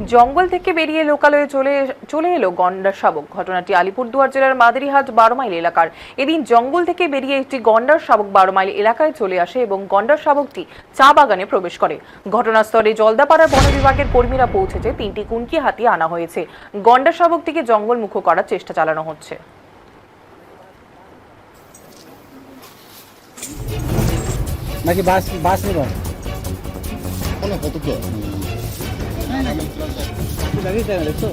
জঙ্গল থেকে বেরিয়ে লোকালয়ে চলে এলো গন্ডার শাবক। ঘটনাটি আলিপুরদুয়ার জেলার মাদারিহাট 12 মাইল এলাকার। এদিন জঙ্গল থেকে বেরিয়ে একটি গন্ডার শাবক 12 মাইল এলাকায় চলে আসে এবং গন্ডার শাবকটি চা বাগানে প্রবেশ করে। ঘটনাস্থলে জলদাপাড়ার বন বিভাগের কর্মীরা পৌঁছেছে। 3টি কুনকি হাতি আনা হয়েছে। গন্ডার শাবকটিকে জঙ্গলমুক্ত করার চেষ্টা চালানো হচ্ছে। নাকি বাস নেব কোনো কত তো দেখছো